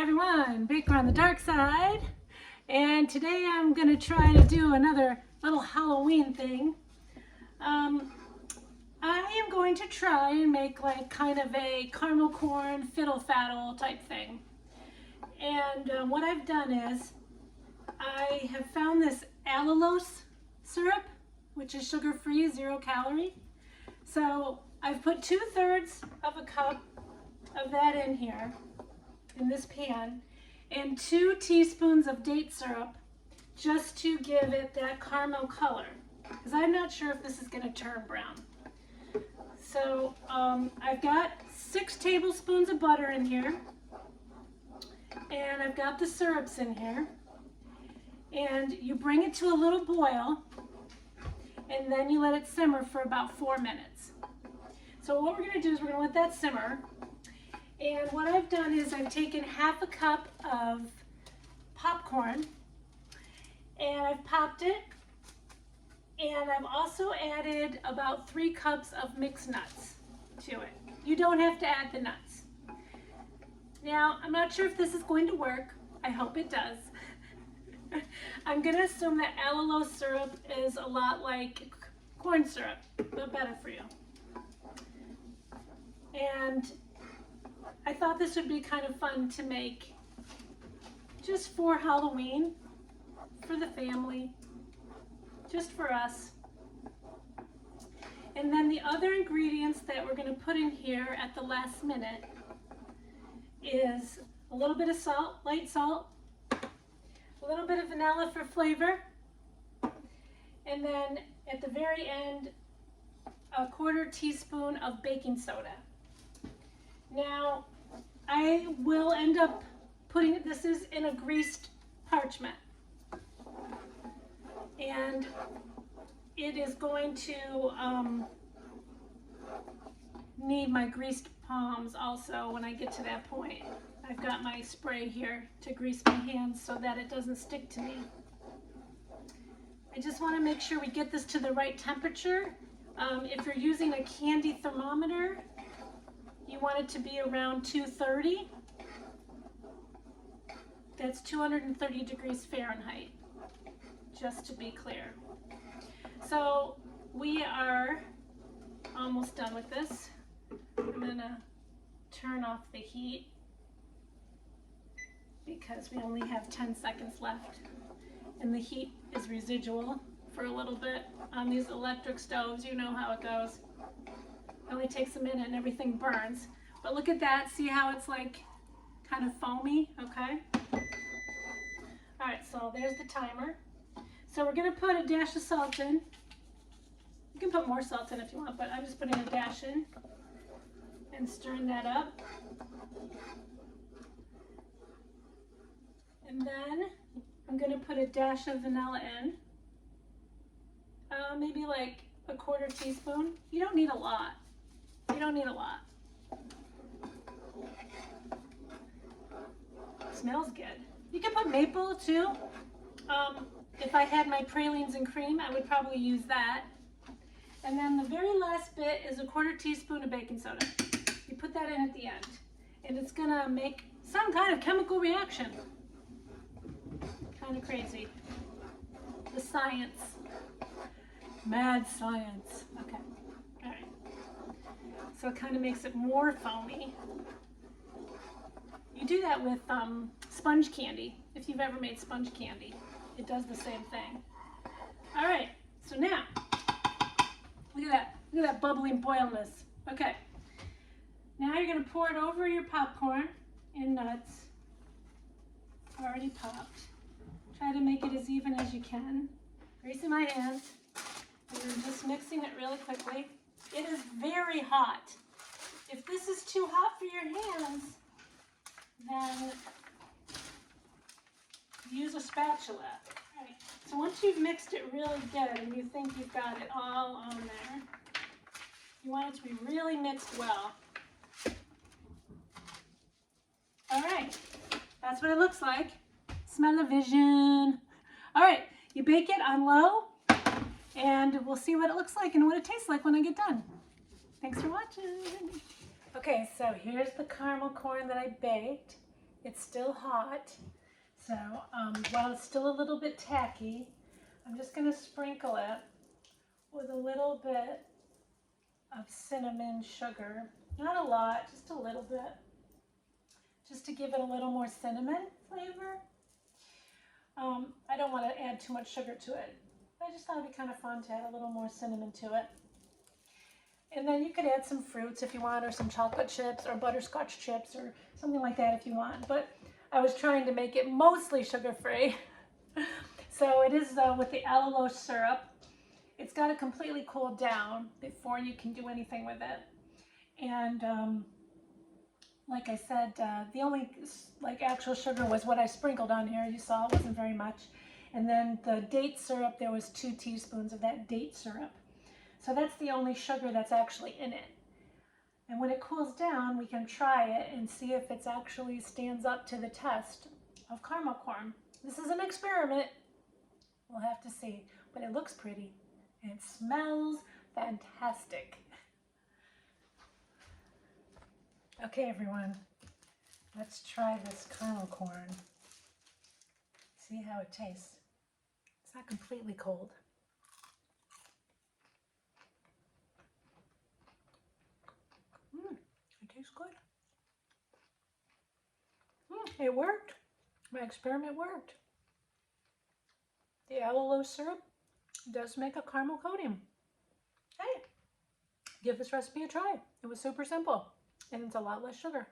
everyone, Baker on the Dark Side, and today I'm going to try to do another little Halloween thing. I am going to try and make like kind of a caramel corn fiddle faddle type thing. And what I've done is I have found this allulose syrup, which is sugar-free, 0 calorie. So I've put 2/3 of a cup of that in here, in this pan, and 2 teaspoons of date syrup, just to give it that caramel color, because I'm not sure if this is going to turn brown. So I've got 6 tablespoons of butter in here, and I've got the syrups in here, and you bring it to a little boil, and then you let it simmer for about 4 minutes. So what we're going to do is we're going to let that simmer. And what I've done is I've taken 1/2 cup of popcorn and I've popped it, and I've also added about 3 cups of mixed nuts to it. You don't have to add the nuts. Now, I'm not sure if this is going to work. I hope it does. I'm going to assume that allulose syrup is a lot like corn syrup, but better for you. And I thought this would be kind of fun to make just for Halloween, for the family, just for us. And then the other ingredients that we're going to put in here at the last minute is a little bit of salt, light salt, a little bit of vanilla for flavor, and then at the very end, a 1/4 teaspoon of baking soda. Now, I will end up putting, this is in a greased parchment, and it is going to need my greased palms also when I get to that point. I've got my spray here to grease my hands so that it doesn't stick to me. I just want to make sure we get this to the right temperature. If you're using a candy thermometer, you want it to be around 230. That's 230 degrees Fahrenheit, just to be clear. So we are almost done with this. I'm gonna turn off the heat because we only have 10 seconds left, and the heat is residual for a little bit on these electric stoves. You know how it goes. It only takes a minute and everything burns. But look at that, see how it's like kind of foamy, okay? All right, so there's the timer. So we're gonna put a dash of salt in. You can put more salt in if you want, but I'm just putting a dash in and stirring that up. And then I'm gonna put a dash of vanilla in. Maybe like a 1/4 teaspoon. You don't need a lot. You don't need a lot. Smells good. You can put maple too. If I had my pralines and cream, I would probably use that. And then the very last bit is a 1/4 teaspoon of baking soda. You put that in at the end, and it's gonna make some kind of chemical reaction. Kind of crazy. The science. Mad science. Okay. All right. So it kind of makes it more foamy. You do that with sponge candy. If you've ever made sponge candy, it does the same thing. All right, so now, look at that bubbling boilness. Okay, now you're gonna pour it over your popcorn and nuts, already popped. Try to make it as even as you can. Greasing my hands, and I'm just mixing it really quickly. It is very hot. If this is too hot for your hands, then use a spatula. All right. So once you've mixed it really good and you think you've got it all on there, you want it to be really mixed well. All right, that's what it looks like. Smell-o-vision. All right, you bake it on low, and we'll see what it looks like and what it tastes like when I get done. Thanks for watching. Okay, so here's the caramel corn that I baked, It's still hot. So while it's still a little bit tacky, I'm just going to sprinkle it with a little bit of cinnamon sugar. Not a lot, just a little bit. Just to give it a little more cinnamon flavor. I don't want to add too much sugar to it. I just thought it'd be kind of fun to add a little more cinnamon to it. And then you could add some fruits if you want, or some chocolate chips or butterscotch chips or something like that if you want. But I was trying to make it mostly sugar-free. So it is with the allulose syrup. It's got to completely cool down before you can do anything with it. And like I said, the only actual sugar was what I sprinkled on here. You saw it wasn't very much. And then the date syrup, there was 2 teaspoons of that date syrup. So that's the only sugar that's actually in it. And when it cools down, we can try it and see if it actually stands up to the test of caramel corn. This is an experiment. We'll have to see. But it looks pretty and it smells fantastic. Okay, everyone, let's try this caramel corn. See how it tastes. It's not completely cold. It tastes good. It worked. My experiment worked. The allulose syrup does make a caramel coating. Hey, give this recipe a try. It was super simple and it's a lot less sugar.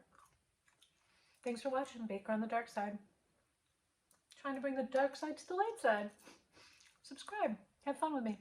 Thanks for watching Baker on the Dark Side. Trying to bring the dark side to the light side. Subscribe. Have fun with me.